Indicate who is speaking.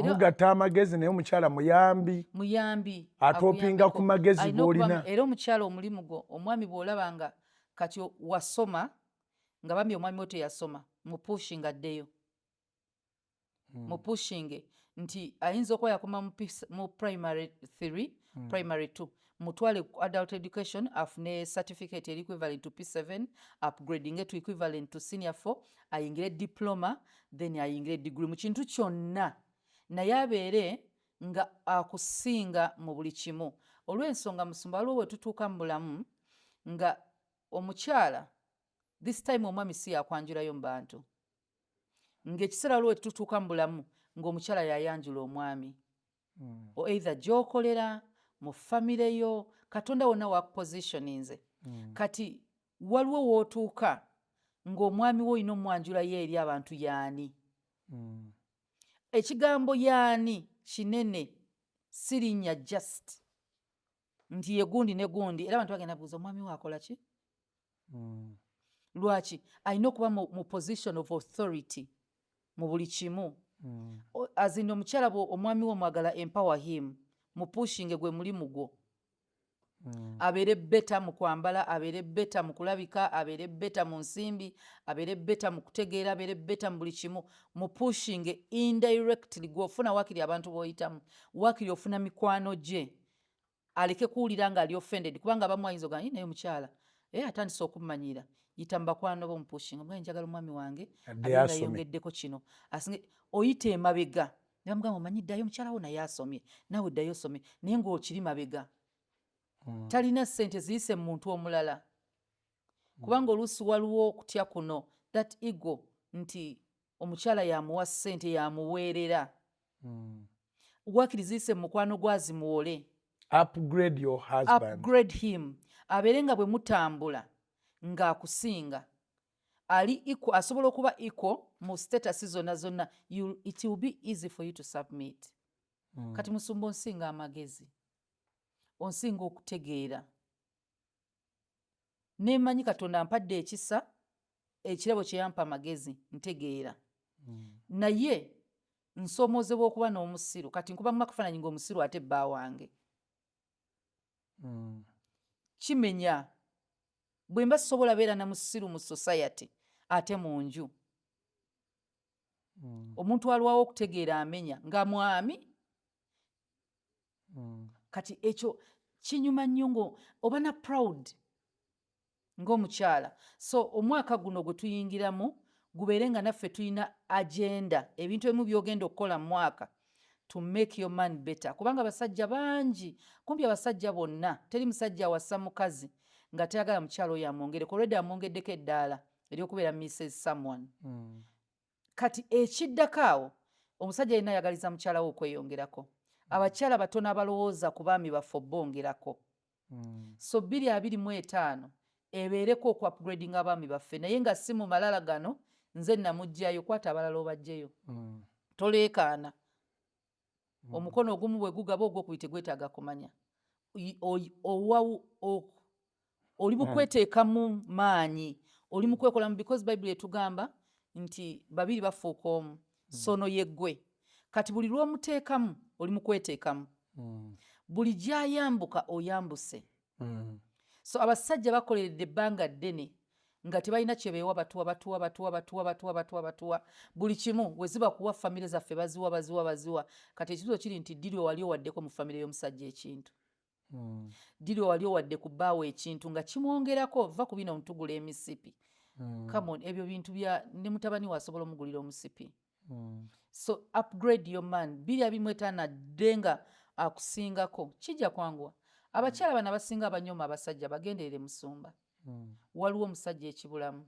Speaker 1: mugatta amagezi naye omukyala muyambi atopinga ku magezi g'olina.
Speaker 2: Era omukyala omulimu gwo omwami bw'olaba nga kati wasoma nga bambi omwami wo teyasoma mupushinga addeyo mupushinge nti ayinza okuba yakoma mu primary 3 primary 2 mutwale adult education afune certificate eri equivalent to P7 upgrading to equivalent to senior 4 ayingire diploma then ayingire degree mu kintu kyonna naye abeere nga akusinga mu buli kimu. Olw'ensonga musumba waliwo bwe tutuuka mu bulamu nga omukyala this time omwami si yakwanjulayo mu bantu ng'ekiseera waliwo tutuuka mu bulamu ng'omukyala yayanjula omwami o either gy'okolera mu famire yo Katonda wonna wakupositioninze kati waliwo w'otuuka ng'omwami wo olina omwanjulayo eri abantu yaani ekigambo yaani kinene sirinnya just nti ye gundi ne gundi era abantu bagenda buuza omwami we akola ki lwaki alina okuba mu position of authority mu buli kimu azino omukyala omwami we omwagala empower him mupushinge gwe mulimu gwo abeere beta mu kwambala abeere beta mu kulabika abeere beta mu nsimbi abeere beta mu kutegeera abeere beta mu buli kimu mupushinge indirectly gw'ofuna wakiri abantu b'oyitamu wakiri ofuna mikwano gye aleke kuwulira nga ali offended kubanga abamu ayinza ogaa naye omukyala atandise okumumanyira yita mu bakwano b'omupushinga mbwa njagala omwami wange abenga yongeddeko kino oyita emabega ne bamugamba omanyi ddayo omukyala wo naye asomye naawe ddayo osomye naye ng'okiri mabega talina ssente ziyise mu muntu omulala kubanga oluusi waliwo okutya kuno that ego nti omukyala yamuwa ssente yamuweerera wakiri ziyise mu mukwano gwazimuwole
Speaker 1: upgrade your husband
Speaker 2: upgrade him abeere nga bwe mutambula ng'akusinga ali asobola okuba equal mu status zonna it will be easy for you to submit kati musumba onsinga amagezi onsinga okutegeera nemanyi Katonda ampadde ekisa ekirabo kye yampa amagezi ntegeera naye nsoomozebwa okuba n'omusiru kati nkuba mu akafaananyi ng'omusiru ate bba wange kimenya bwe mba sobola beera na musiru mu society ate mu nju omuntu alwawo okutegeera amenya nga mwami kati ekyo kinyuma nnyo ngo oba na proud ng'omukyala so omwaka guno gwe tuyingiramu gubeere nga naffe tulina agenda ebintu ebimu by'ogenda okukola mu mwaka to make your man better kubanga abasajja bangi kumpi abasajja bonna teri musajja awasa mukazi nga tayagala mukyala oyo amwongereko olwedde amwongeddeko eddaala ery'okubeera Mrs. Someone kati ekiddako awo omusajja yenna ayagaliza mukyala we okweyongerako abakyala batono abalowooza ku baami baffe bongerako so 2025 ebeereko oku upgrading abaami baffe naye nga si mu malala gano nze namugjayo kwata abalala obajjeyo toleekaana omukono ogumu bwe gugaba ogwokubite gwetaaga kumanya oli mu kweteekamu maanyi oli mu kwekolamu because Bible etugamba nti babiri bafuuka omu sono yeggwe kati buli lw'omuteekamu oli mu kweteekamu buli gy'ayambuka oyambuse so abasajja bakoleredde ebbanga ddene nga tebalina kye beewa batuwa buli kimu we ziba kuwa famire zaffe baziwa kati ekibuzo kiri nti ddi wali owaddeko mu famire y'omusajja ekintu ddi wali owadde ku bbaawo ekintu nga kimwongerako va ku bino omutugula emisipi come on ebyo bintu bya ne mutabani wasobola omugulira omusipi so upgrade your man 2025 dde nga akusingako kijja kwanguwa abakyala bano abasinga abanyoma abasajja bagenderere musumba waliwo omusajja ekibulamu